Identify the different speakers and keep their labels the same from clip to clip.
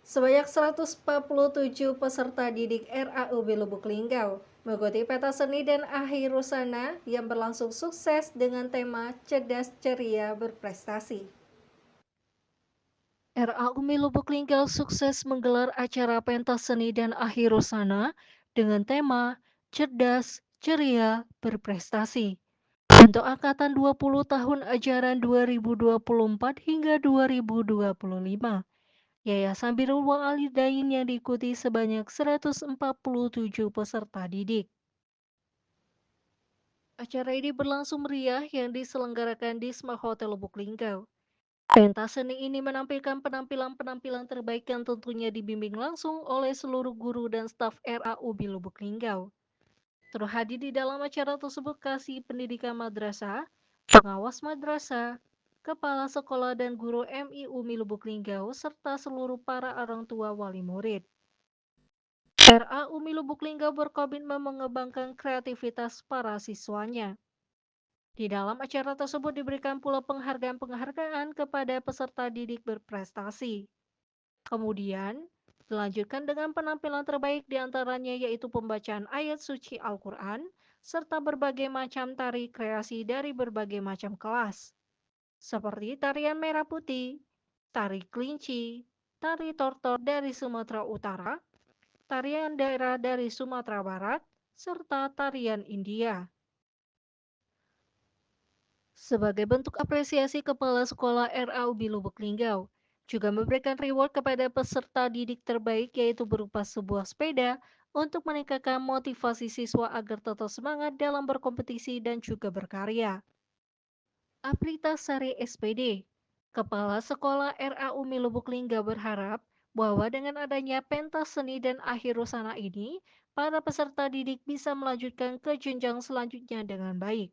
Speaker 1: Sebanyak 147 peserta didik RAUB Lubuk Linggau mengikuti peta seni dan akhir rusana yang berlangsung sukses dengan tema cerdas, ceria, berprestasi. RAUB Lubuk Linggau sukses menggelar acara pentas seni dan akhir rusana dengan tema cerdas, ceria, berprestasi. Untuk angkatan 20 tahun ajaran 2024 hingga 2025. Yayasan Birrul Walidain yang diikuti sebanyak 147 peserta didik. Acara ini berlangsung meriah yang diselenggarakan di Sma Hotel Lubuk Linggau. Pentas seni ini menampilkan penampilan-penampilan terbaik yang tentunya dibimbing langsung oleh seluruh guru dan staf RAUB Lubuk Linggau. Terhadir di dalam acara tersebut Kasih Pendidikan Madrasah, pengawas madrasah, kepala sekolah dan guru MI Lubuk Linggau, serta seluruh para orang tua wali murid. RAUB Lubuk Linggau berkomitmen mengembangkan kreativitas para siswanya. Di dalam acara tersebut diberikan pula penghargaan-penghargaan kepada peserta didik berprestasi. Kemudian, dilanjutkan dengan penampilan terbaik diantaranya yaitu pembacaan ayat suci Al-Quran, serta berbagai macam tari kreasi dari berbagai macam kelas, seperti tarian merah putih, tari kelinci, tari tortor dari Sumatera Utara, tarian daerah dari Sumatera Barat, serta tarian India. Sebagai bentuk apresiasi Kepala Sekolah RAUB Lubuk Linggau juga memberikan reward kepada peserta didik terbaik yaitu berupa sebuah sepeda untuk meningkatkan motivasi siswa agar tetap semangat dalam berkompetisi dan juga berkarya. Aprita Sari SPD, Kepala Sekolah RAUB Lubuk Linggau berharap bahwa dengan adanya pentas seni dan akhir rusana ini, para peserta didik bisa melanjutkan ke jenjang selanjutnya dengan baik.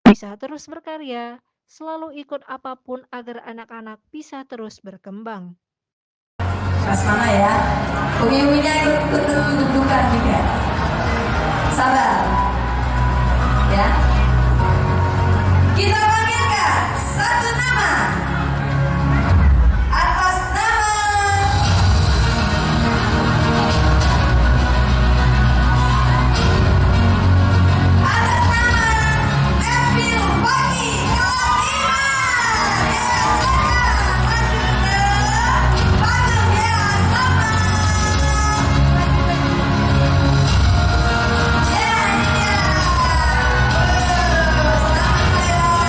Speaker 1: Bisa terus berkarya, selalu ikut apapun agar anak-anak bisa terus berkembang.
Speaker 2: Kelas mana ya? Umi-uminya ikut duduk-dudukan juga. Sabar. Ya. Kita panggilkan satu nama. Atas nama Evil Fagi kelas 5.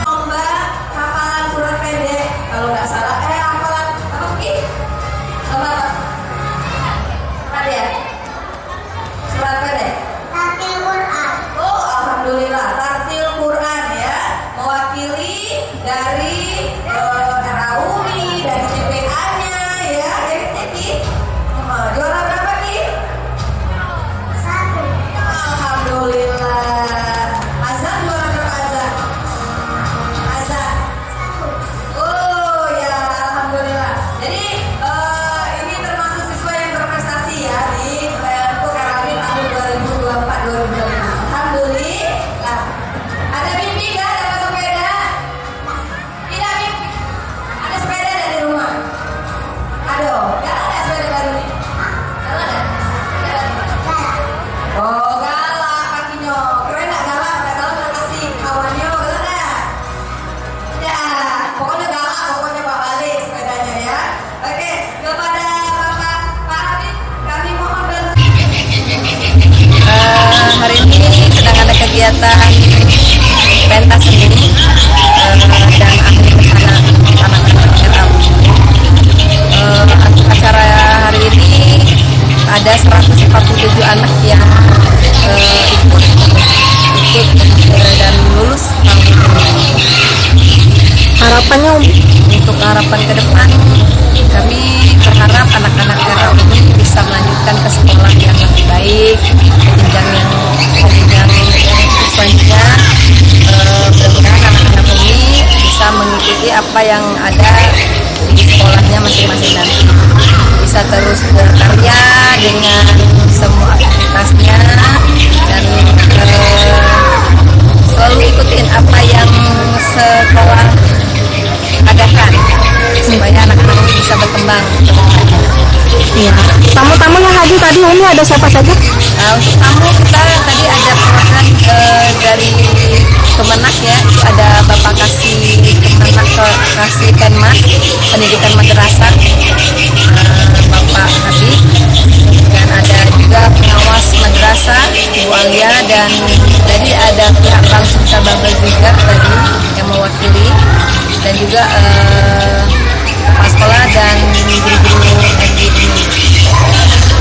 Speaker 2: Lomba hafalan surat pendek. Kalau nggak salah, hafalan apa Ki? Lomba apa? Surat ya? Surat pendek. Tartil Quran. Oh, alhamdulillah, tartil Quran ya, mewakili dari RAUB, dari CPA-nya ya, Ki. Juara berapa Ki? 1. Alhamdulillah. Azan juara berapa Azan? Azan. Oh ya, alhamdulillah. Jadi ini termasuk siswa yang berprestasi ya di untuk RAUB tahun 2024-2025. Alhamdulillah. Ada mimpi nggak dapat sepeda? Tidak mimpi. Ada sepeda dari rumah. Aduh, nggak ada sepeda baru nih. Nggak ada. Oh, galak kakinya. Keren nggak galak? Nggak galak udah kasih kawannya, galak nggak? Tidak. Pokoknya galak, pokoknya Pak balik sepedanya ya. Oke, kepada Bapak Pak Habib, kami mohon bantu.
Speaker 3: Hari ini sedang ada kegiatan pentas seni dan akhir bersama anak-anak RAUB. Acara hari ini ada 147 anak yang ikut dan lulus tahun ini. Harapannya untuk harapan ke depan, kami berharap anak-anak RAUB ini bisa melanjutkan ke sekolah yang lebih baik, ke jenjang selanjutnya. Mudah-mudahan anak-anak ini bisa mengikuti apa yang ada di sekolahnya masing-masing nanti, bisa terus berkarya dengan semua aktivitasnya dan selalu ikutin apa yang sekolah adakan supaya anak-anak bisa berkembang.
Speaker 4: Iya. Tamu-tamu yang hadir tadi Umi ada siapa saja?
Speaker 3: Untuk tamu kita tadi ada perwakilan dari Kemenak ya, itu ada Bapak Kemenak Kasih Penmas Pendidikan Madrasah, Bapak Habib, dan ada juga pengawas madrasah Ibu Alia, dan tadi ada pihak Bank Sumsel Babel juga tadi yang mewakili, dan juga kepala sekolah dan guru-guru